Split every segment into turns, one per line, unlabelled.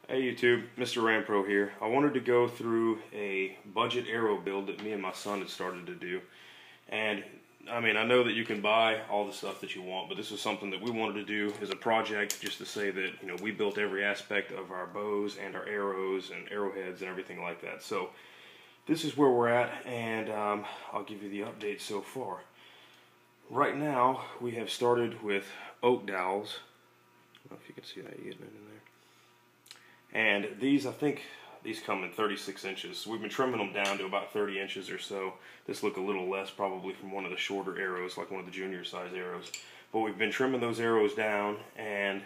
Hey YouTube, MrRampro here. I wanted to go through a budget arrow build that me and my son had started to do. And I know that you can buy all the stuff that you want, but this was something that we wanted to do as a project just to say that, we built every aspect of our bows and our arrows and arrowheads and everything like that. So this is where we're at, and I'll give you the update so far. Right now, we have started with oak dowels. I don't know if you can see that, you getting it in there. And these, I think, these come in 36 inches. So we've been trimming them down to about 30 inches or so. This look a little less probably from one of the shorter arrows, like one of the junior size arrows. But we've been trimming those arrows down and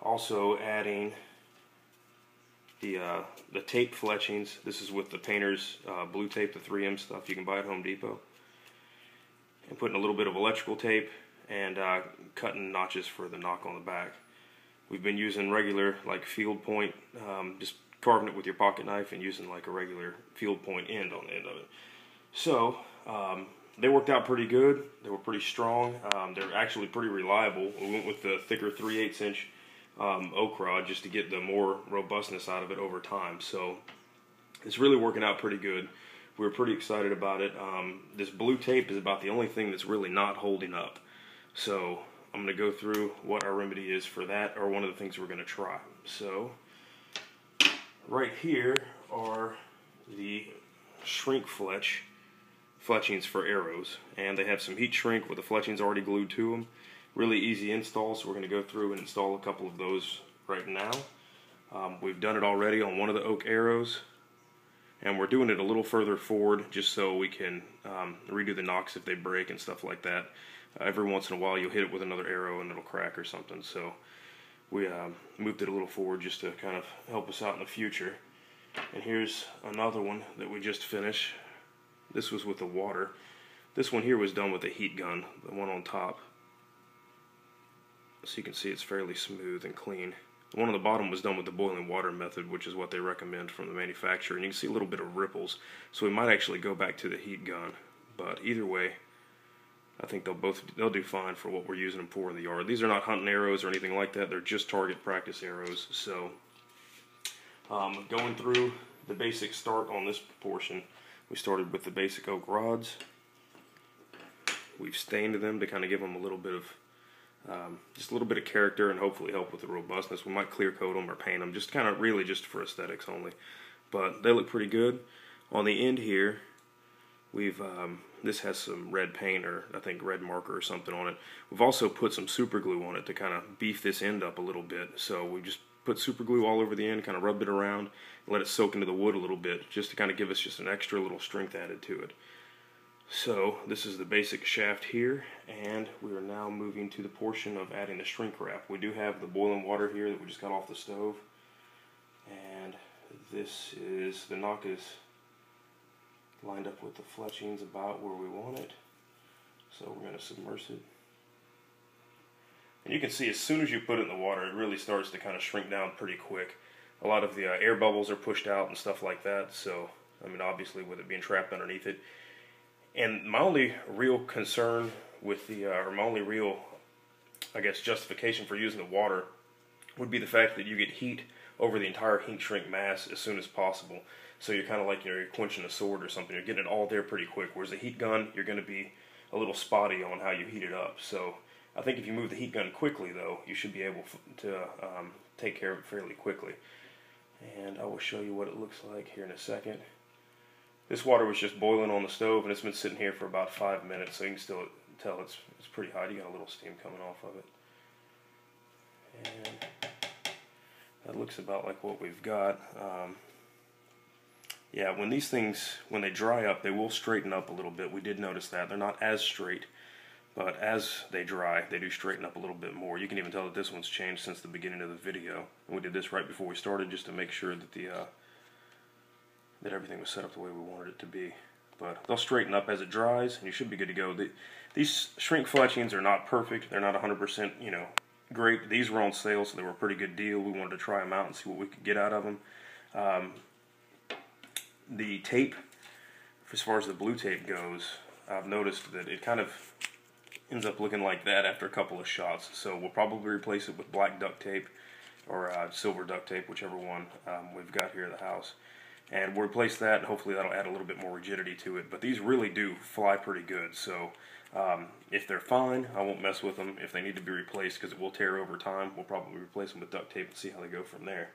also adding the tape fletchings. This is with the painter's blue tape, the 3M stuff you can buy at Home Depot. And putting a little bit of electrical tape and cutting notches for the knock on the back. We've been using regular, like, field point, just carving it with your pocket knife and using like a regular field point end on the end of it. So they worked out pretty good. They were pretty strong. They're actually pretty reliable. We went with the thicker 3/8 inch oak rod just to get the more robustness out of it over time. So it's really working out pretty good. We were pretty excited about it. This blue tape is about the only thing that's really not holding up. So I'm going to go through what our remedy is for that, or one of the things we're going to try. So right here are the Shrink Fletchings for arrows, and they have some heat shrink with the fletchings already glued to them. Really easy install, so we're going to go through and install a couple of those right now. We've done it already on one of the oak arrows, and we're doing it a little further forward just so we can redo the nocks if they break and stuff like that. Every once in a while you'll hit it with another arrow and it'll crack or something, so we moved it a little forward just to kind of help us out in the future. And here's another one that we just finished. This was with the water. This one here was done with a heat gun, the one on top. So you can see it's fairly smooth and clean. The one on the bottom was done with the boiling water method, which is what they recommend from the manufacturer. And you can see a little bit of ripples, so we might actually go back to the heat gun. But either way, I think they'll do fine for what we're using them for in the yard. These are not hunting arrows or anything like that. They're just target practice arrows. So going through the basic start on this portion, we started with the basic oak rods. We've stained them to kind of give them a little bit of just a little bit of character and hopefully help with the robustness. We might clear coat them or paint them, just kind of really just for aesthetics only. But they look pretty good. On the end here, we've this has some red paint, or I think red marker or something on it. We've also put some super glue on it to kind of beef this end up a little bit. So we just put super glue all over the end, kind of rubbed it around, and let it soak into the wood a little bit, just to kind of give us just an extra little strength added to it. So this is the basic shaft here, and we are now moving to the portion of adding the shrink wrap. We do have the boiling water here that we just got off the stove, and this is, the knock is lined up with the fletchings about where we want it. So we're going to submerge it. And you can see as soon as you put it in the water, it really starts to kind of shrink down pretty quick. A lot of the air bubbles are pushed out and stuff like that. So, obviously with it being trapped underneath it. And my only real concern with the, or my only real, I guess, justification for using the water would be the fact that you get heat over the entire heat shrink mass as soon as possible. So you're kind of like, you're quenching a sword or something. You're getting it all there pretty quick. Whereas a heat gun, you're going to be a little spotty on how you heat it up. So I think if you move the heat gun quickly, though, you should be able to take care of it fairly quickly. And I will show you what it looks like here in a second. This water was just boiling on the stove, and it's been sitting here for about 5 minutes, so you can still tell it's pretty hot. You got a little steam coming off of it. And that looks about like what we've got. Yeah, when these things, when they dry up, they will straighten up a little bit. We did notice that. They're not as straight, but as they dry, they do straighten up a little bit more. You can even tell that this one's changed since the beginning of the video. And we did this right before we started just to make sure that that everything was set up the way we wanted it to be. But they'll straighten up as it dries, and you should be good to go. These shrink fletchings are not perfect. They're not 100%, great. These were on sale, so they were a pretty good deal. We wanted to try them out and see what we could get out of them. The tape, as far as the blue tape goes, I've noticed that it kind of ends up looking like that after a couple of shots. So we'll probably replace it with black duct tape or silver duct tape, whichever one we've got here at the house. And we'll replace that, and hopefully that'll add a little bit more rigidity to it. But these really do fly pretty good, so if they're fine, I won't mess with them. If they need to be replaced, because it will tear over time, we'll probably replace them with duct tape and see how they go from there.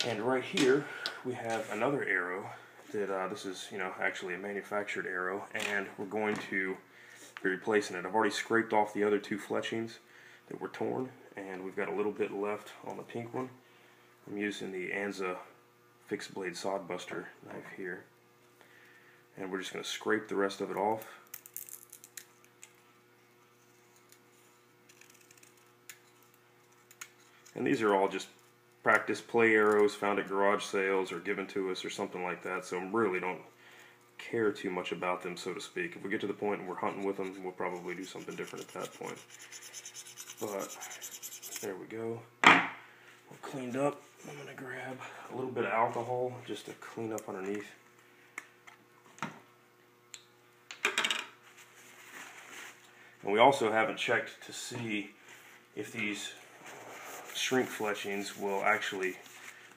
And right here, we have another arrow that this is, actually a manufactured arrow, and we're going to be replacing it. I've already scraped off the other two fletchings that were torn, and we've got a little bit left on the pink one. I'm using the Anza fixed blade sod buster knife here, and we're just going to scrape the rest of it off. And these are all just practice play arrows found at garage sales or given to us or something like that, so I really don't care too much about them, so to speak. If we get to the point and we're hunting with them, we'll probably do something different at that point. But there we go. We're cleaned up. I'm going to grab a little bit of alcohol just to clean up underneath. And we also haven't checked to see if these shrink fletchings will actually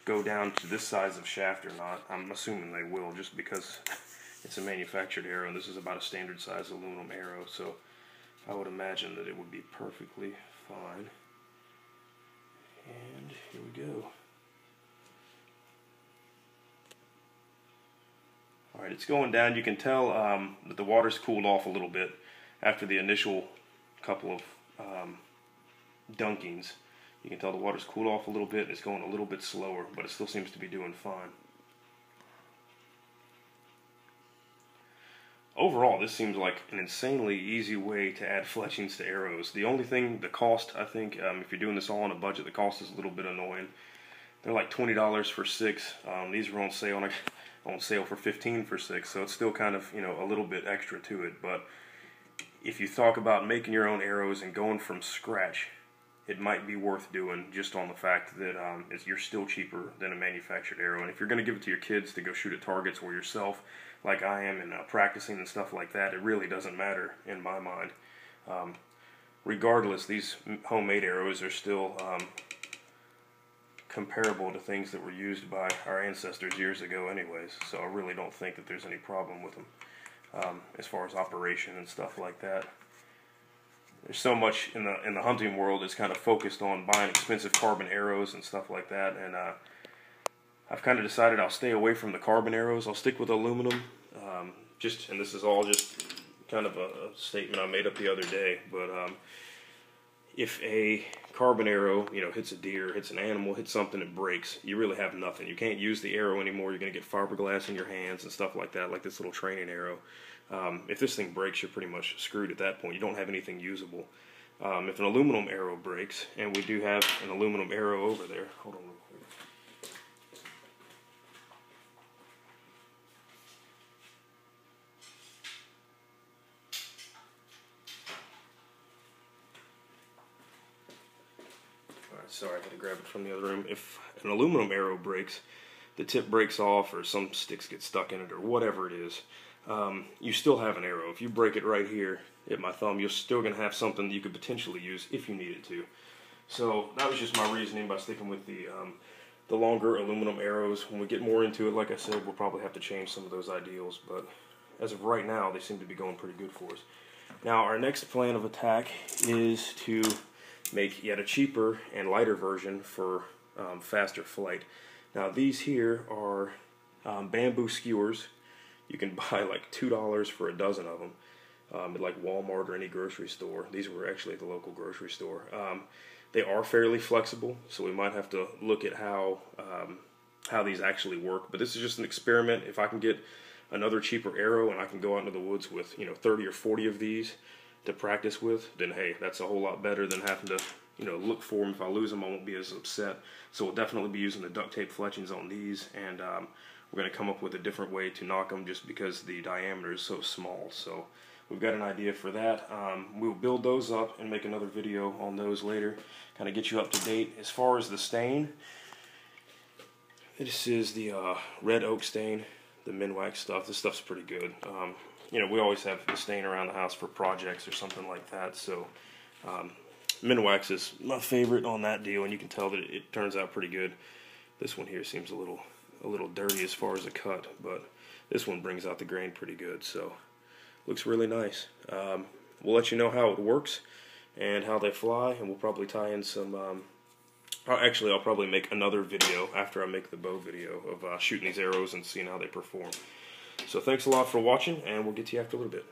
go down to this size of shaft or not. I'm assuming they will, just because it's a manufactured arrow, and this is about a standard size aluminum arrow, so I would imagine that it would be perfectly fine. And here we go. Alright, it's going down. You can tell that the water's cooled off a little bit after the initial couple of dunkings. You can tell the water's cooled off a little bit, and it's going a little bit slower, but it still seems to be doing fine. Overall, this seems like an insanely easy way to add fletchings to arrows. The only thing, the cost, I think, if you're doing this all on a budget, the cost is a little bit annoying. They're like $20 for 6. These are on sale for $15 for 6, so it's still kind of, a little bit extra to it. But if you talk about making your own arrows and going from scratch, it might be worth doing, just on the fact that you're still cheaper than a manufactured arrow. And if you're going to give it to your kids to go shoot at targets or yourself, like I am, and practicing and stuff like that, it really doesn't matter in my mind. Regardless, these homemade arrows are still comparable to things that were used by our ancestors years ago anyways, so I really don't think that there's any problem with them as far as operation and stuff like that. There's so much in the hunting world that's kind of focused on buying expensive carbon arrows and stuff like that, and I've kind of decided I'll stay away from the carbon arrows. I'll stick with aluminum. And this is all just kind of a statement I made up the other day, but if a carbon arrow, hits a deer, hits an animal, hits something that breaks, you really have nothing. You can't use the arrow anymore. You're going to get fiberglass in your hands and stuff like that, like this little training arrow. If this thing breaks, you're pretty much screwed at that point. You don't have anything usable. If an aluminum arrow breaks, and we do have an aluminum arrow over there, hold on real quick. Sorry, I had to grab it from the other room. If an aluminum arrow breaks, the tip breaks off, or some sticks get stuck in it, or whatever it is, you still have an arrow. If you break it right here at my thumb, you're still going to have something that you could potentially use if you needed to. So that was just my reasoning by sticking with the longer aluminum arrows. When we get more into it, like I said, we'll probably have to change some of those ideals, but as of right now, they seem to be going pretty good for us. Now, our next plan of attack is to make yet a cheaper and lighter version for faster flight. Now, these here are bamboo skewers. You can buy like $2 for a dozen of them at like Walmart or any grocery store. These were actually at the local grocery store. They are fairly flexible, so we might have to look at how these actually work. But this is just an experiment. If I can get another cheaper arrow and I can go out into the woods with 30 or 40 of these to practice with, then hey, that's a whole lot better than having to look for them. If I lose them, I won't be as upset. So we'll definitely be using the duct tape fletchings on these, and we're going to come up with a different way to knock them just because the diameter is so small. So we've got an idea for that. We'll build those up and make another video on those later, kind of get you up to date. As far as the stain, this is the red oak stain, the Minwax stuff. This stuff's pretty good. We always have the stain around the house for projects or something like that, so Minwax is my favorite on that deal, and you can tell that it turns out pretty good. This one here seems a little dirty as far as the cut, but this one brings out the grain pretty good, so looks really nice. We'll let you know how it works and how they fly, and we'll probably tie in some actually, I'll probably make another video after I make the bow video of shooting these arrows and seeing how they perform. So thanks a lot for watching, and we'll get to you after a little bit.